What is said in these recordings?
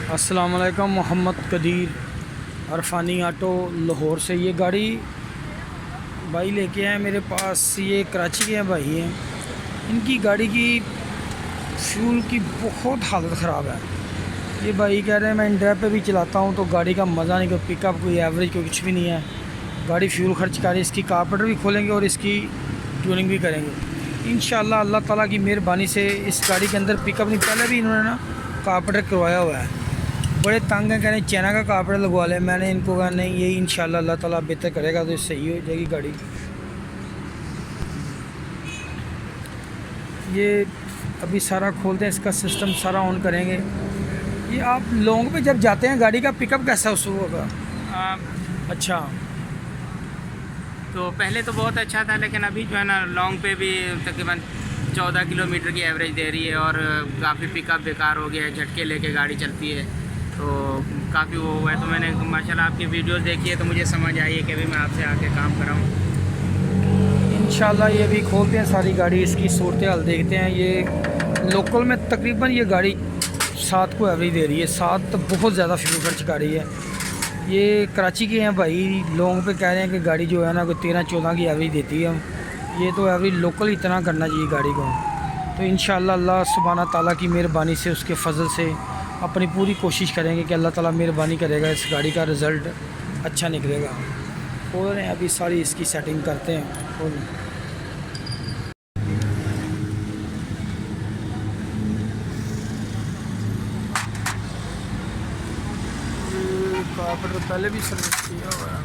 अस्सलाम वालेकुम। मोहम्मद कदीर अरफानी ऑटो लाहौर से ये गाड़ी भाई लेके आए मेरे पास। ये कराची के हैं भाई हैं। इनकी गाड़ी की फ्यूल की बहुत हालत ख़राब है। ये भाई कह रहे हैं मैं इंड्राइव पे भी चलाता हूँ तो गाड़ी का मज़ा नहीं, कोई पिकअप, कोई एवरेज, कोई कुछ भी नहीं है। गाड़ी फ्यूल खर्च कर रही है। इसकी कारपेटर भी खोलेंगे और इसकी ट्यूनिंग भी करेंगे इंशाल्लाह। अल्लाह ताला की मेहरबानी से इस गाड़ी के अंदर पिकअप नहीं, पहले भी इन्होंने ना कारपेटर करवाया हुआ है। बड़े तंग हैं, कह रहे चाइना का कारपेटर लगवा लें। मैंने इनको कहा नहीं, यही इंशाल्लाह अल्लाह ताला बेहतर करेगा तो सही हो जाएगी गाड़ी। ये अभी सारा खोलते हैं, इसका सिस्टम सारा ऑन करेंगे। ये आप लॉन्ग पे जब जाते हैं गाड़ी का पिकअप कैसा उस होगा? अच्छा, तो पहले तो बहुत अच्छा था, लेकिन अभी जो है ना लॉन्ग पे भी तकरीबन 14 किलोमीटर की एवरेज दे रही है और काफ़ी पिकअप बेकार हो गया है। झटके लेके गाड़ी चलती है तो काफ़ी वो हुआ है। तो मैंने माशाल्लाह आपकी वीडियोस देखी है तो मुझे समझ आई है कि अभी मैं आपसे आके काम कराऊँ। इंशाल्लाह ये भी खोलते हैं सारी गाड़ी, इसकी सूरत हाल देखते हैं। ये लोकल में तकरीबन ये गाड़ी 7 को एवरेज दे रही है। 7 तो बहुत ज़्यादा फ्यूल खर्च कर रही है। ये कराची के हैं भाई, लॉन्ग पे कह रहे हैं कि गाड़ी जो है ना कोई 13-14 की एवरेज देती है। ये तो एवरेज लोकल इतना करना चाहिए गाड़ी को। तो इंशाल्लाह अल्लाह सुब्हाना ताला की मेहरबानी से, उसके फजल से अपनी पूरी कोशिश करेंगे कि अल्लाह ताला मेहरबानी करेगा, इस गाड़ी का रिज़ल्ट अच्छा निकलेगा। खोल रहे हैं अभी, सारी इसकी सेटिंग करते हैं। खोल कारपेटर पहले भी सर्विस किया हुआ है।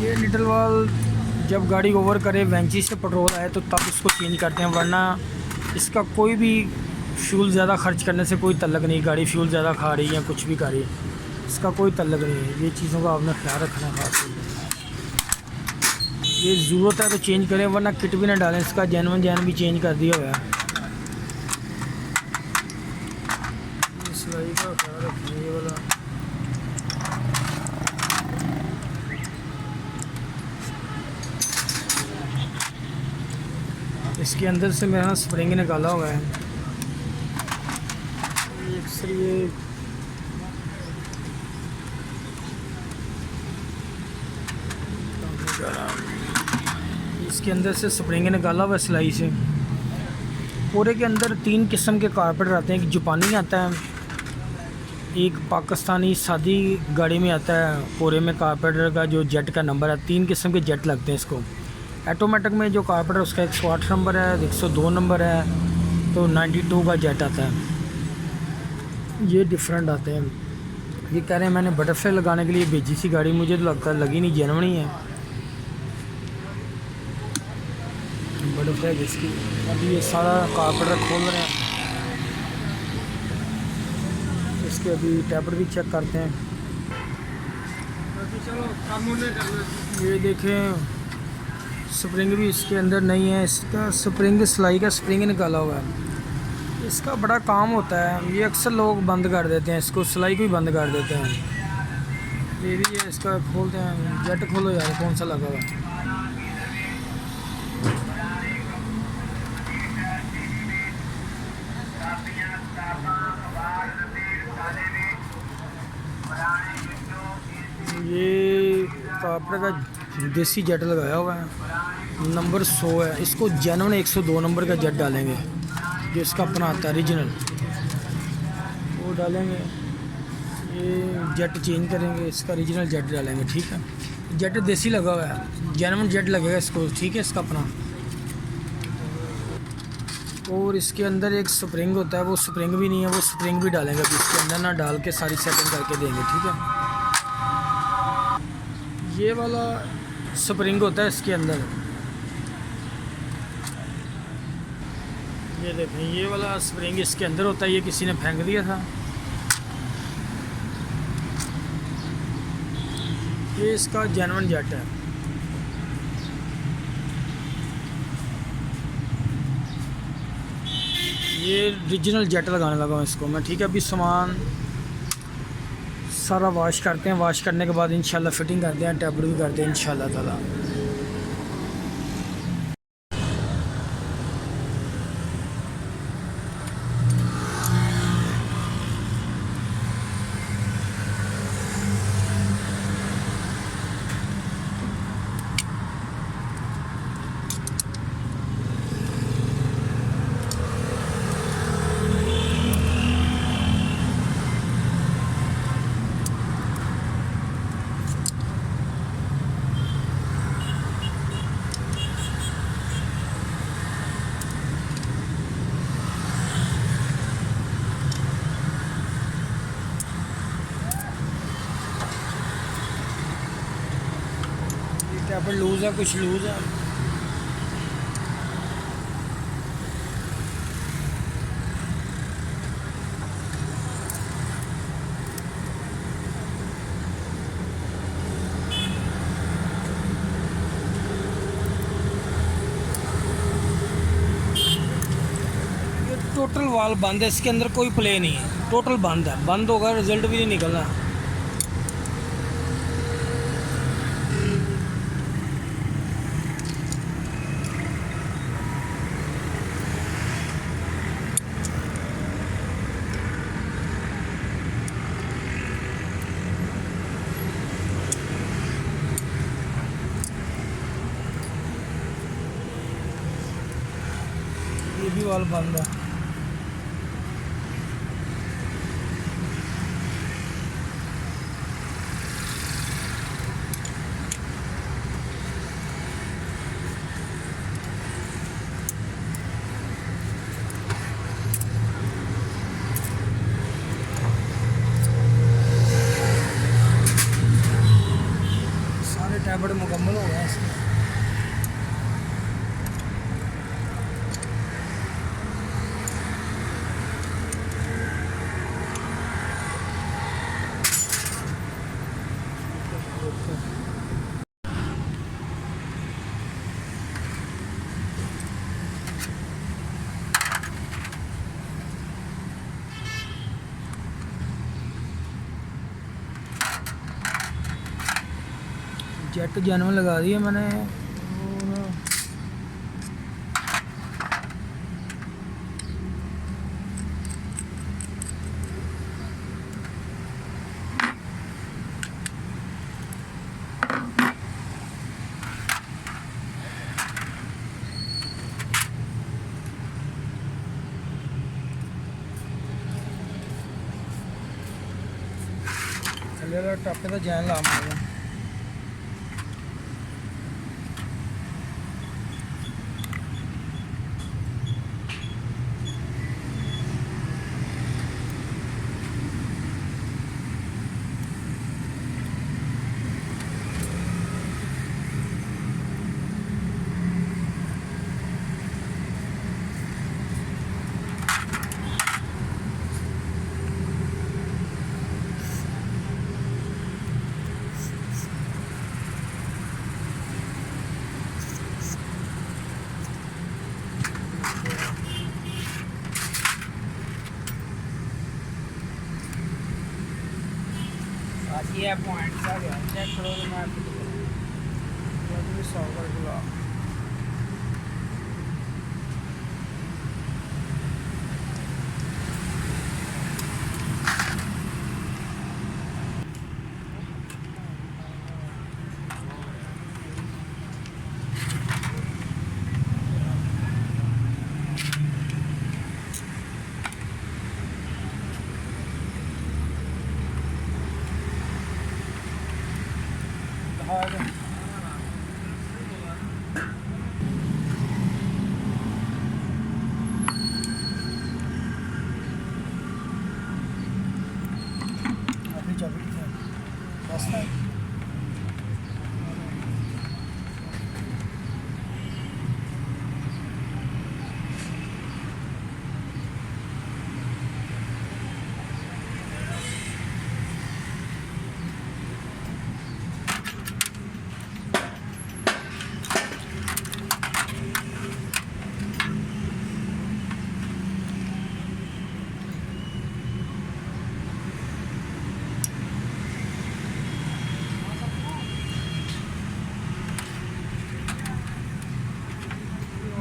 ये निडल वाल जब गाड़ी ओवर करे, वेंची से पेट्रोल आए तो तब इसको चेंज करते हैं, वरना इसका कोई भी फ्यूल ज़्यादा खर्च करने से कोई तल्लक नहीं। गाड़ी फ्यूल ज़्यादा खा रही है या कुछ भी कर रही है, इसका कोई तल्लक नहीं है। ये चीज़ों का आपने ख्याल रखना खास। ये ज़रूरत है तो चेंज करें, वरना किट भी ना डालें। इसका जैन भी चेंज कर दिया हुआ है। सिलाई का ख्याल रखें। ये वाला इसके अंदर से मेरा स्प्रिंग निकाला हुआ है। अक्सर ये इसके अंदर से स्प्रिंग निकाला हुआ है सिलाई से। पूरे के अंदर 3 किस्म के कारपेटर आते हैं। एक जापानी आता है, एक पाकिस्तानी सादी गाड़ी में आता है। पूरे में कारपेटर का जो जेट का नंबर है, 3 किस्म के जेट लगते हैं इसको। ऑटोमेटिक में जो कारपेटर उसका 108 नंबर है, 102 नंबर है, तो 92 का जेट आता है। ये डिफरेंट आते हैं। ये कह रहे हैं मैंने बटरफ्लाई लगाने के लिए भेजी सी गाड़ी, मुझे तो लगता है लगी नहीं, जेन्युइन है बटरफ्लाई इसकी। अभी ये सारा कारपेटर खोल रहे हैं, इसके अभी टैपर भी चेक करते हैं। ये देखें स्प्रिंग भी इसके अंदर नहीं है। इसका स्प्रिंग, सिलाई का स्प्रिंग निकाला हुआ है। इसका बड़ा काम होता है। ये अक्सर लोग बंद कर देते हैं, इसको सिलाई को ही बंद कर देते हैं। ये भी है, इसका खोलते हैं। जेट खोलो यार, कौन सा लगा हुआ है। ये कारपेटर का देसी जेट लगाया हुआ है, नंबर 100 है। इसको जेन्युइन 102 नंबर का जेट डालेंगे, जो इसका अपना आता है ओरिजिनल, वो डालेंगे। ये जेट चेंज करेंगे, इसका ओरिजिनल जेट डालेंगे। ठीक है, जेट देसी लगा हुआ है, जेन्युइन जेट लगेगा इसको। ठीक है, इसका अपना। और इसके अंदर एक स्प्रिंग होता है, वो स्प्रिंग भी नहीं है, वो स्प्रिंग भी डालेंगे अभी इसके अंदर ना, डाल के सारी सेटिंग करके देंगे। ठीक है, ये वाला स्प्रिंग होता है इसके अंदर। ये देखें, ये वाला स्प्रिंग इसके अंदर होता है। ये किसी ने फेंक दिया था। ये इसका जेन्युइन जेट है। ये ओरिजिनल जेट लगाने लगा हूँ इसको मैं। ठीक है, अभी सामान सारा वॉश करते हैं। वॉश करने के बाद इंशाल्लाह फिटिंग करते हैं, टैबलेट भी करते हैं इंशाल्लाह ताला। टैबलेट लूज़ है, कुछ लूज़ है। ये टोटल वाल बंद है, इसके अंदर कोई प्ले नहीं है, टोटल बंद है। बंद होगा रिजल्ट भी नहीं निकलना। ये भी वाल बंद है। सारे टैबलेट मुकम्मल हो गए इसके। जेट जेनवन लगा दिया मैंने। और थल्ले टापे का जैन ला मारेगा। ये पॉइंट आ गया, चेक करो तो मैं आपको भी 100 करके ला।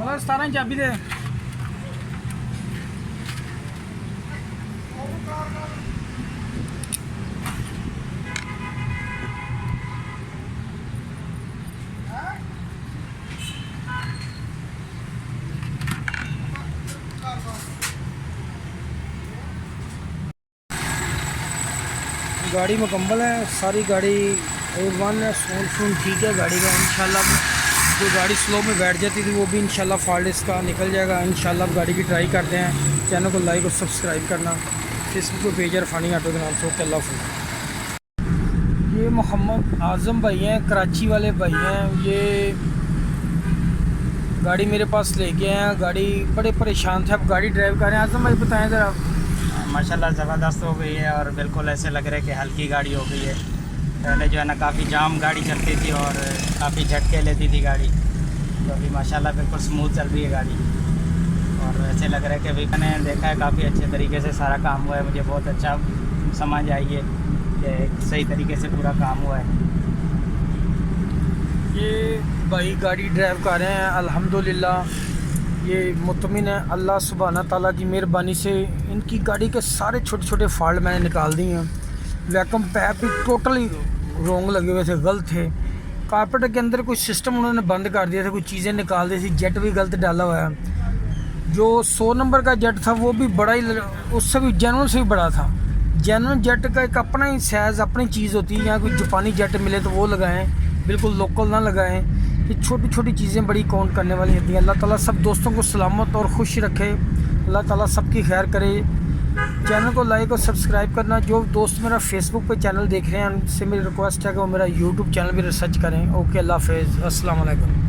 मतलब 17 चाबी दे। गाड़ी मुकम्मल है, सारी गाड़ी A1 है, सोन ठीक है गाड़ी का। इंशाल्लाह जो गाड़ी स्लो में बैठ जाती थी वो भी इंशाल्लाह फॉल्ट इसका निकल जाएगा। इंशाल्लाह आप गाड़ी की ट्राई करते हैं। चैनल को लाइक और सब्सक्राइब करना। फेसबुक पे पेज है इरफानी ऑटो के नाम से। ओके, अल्लाह हाफ़िज़। ये मोहम्मद आज़म भाई हैं, कराची वाले भाई हैं। ये गाड़ी मेरे पास लेके आए हैं, गाड़ी बड़े परेशान थे, अब गाड़ी ड्राइव कर रहे हैं। आज़म भाई बताएं ज़रा। माशाल्लाह ज़बरदस्त हो गई है और बिल्कुल ऐसे लग रहा है कि हल्की गाड़ी हो गई है। पहले जो है ना काफ़ी जाम गाड़ी चलती थी और काफ़ी झटके लेती थी गाड़ी, तो अभी माशाल्लाह बिल्कुल स्मूथ चल रही है गाड़ी। और ऐसे लग रहा है कि अभी मैंने देखा है काफ़ी अच्छे तरीके से सारा काम हुआ है। मुझे बहुत अच्छा समझ आई है कि सही तरीके से पूरा काम हुआ है। ये भाई गाड़ी ड्राइव कर रहे हैं, अल्हम्दुलिल्लाह ये मुतमिन है। अल्लाह सुब्हाना ताला की मेहरबानी से इनकी गाड़ी के सारे छोटे छोटे फॉल्ट मैंने निकाल दिए हैं। वैक्यूम पैप भी टोटली रोंग लगे हुए थे, गलत थे। कारपेटर के अंदर कुछ सिस्टम उन्होंने बंद कर दिया था, कुछ चीज़ें निकाल दी थी। जेट भी गलत डाला हुआ है। जो 100 नंबर का जेट था वो भी बड़ा ही, उससे भी जेनुइन से भी बड़ा था। जेनुइन जेट का एक अपना ही साइज़, अपनी चीज़ होती है। यहाँ कोई जापानी जेट मिले तो वो लगाएं, बिल्कुल लोकल ना लगाएं। ये छोटी छोटी चीज़ें बड़ी काउंट करने वाली होती हैं। अल्लाह ताला सब दोस्तों को सलामत और खुश रखे। अल्लाह ताला सबकी खैर करे। चैनल को लाइक और सब्सक्राइब करना। जो दोस्त मेरा फेसबुक पे चैनल देख रहे हैं उनसे मेरी रिक्वेस्ट है कि वो मेरा यूट्यूब चैनल भी रिसर्च करें। ओके, अल्लाह हाफ़िज़, अस्सलाम वालेकुम।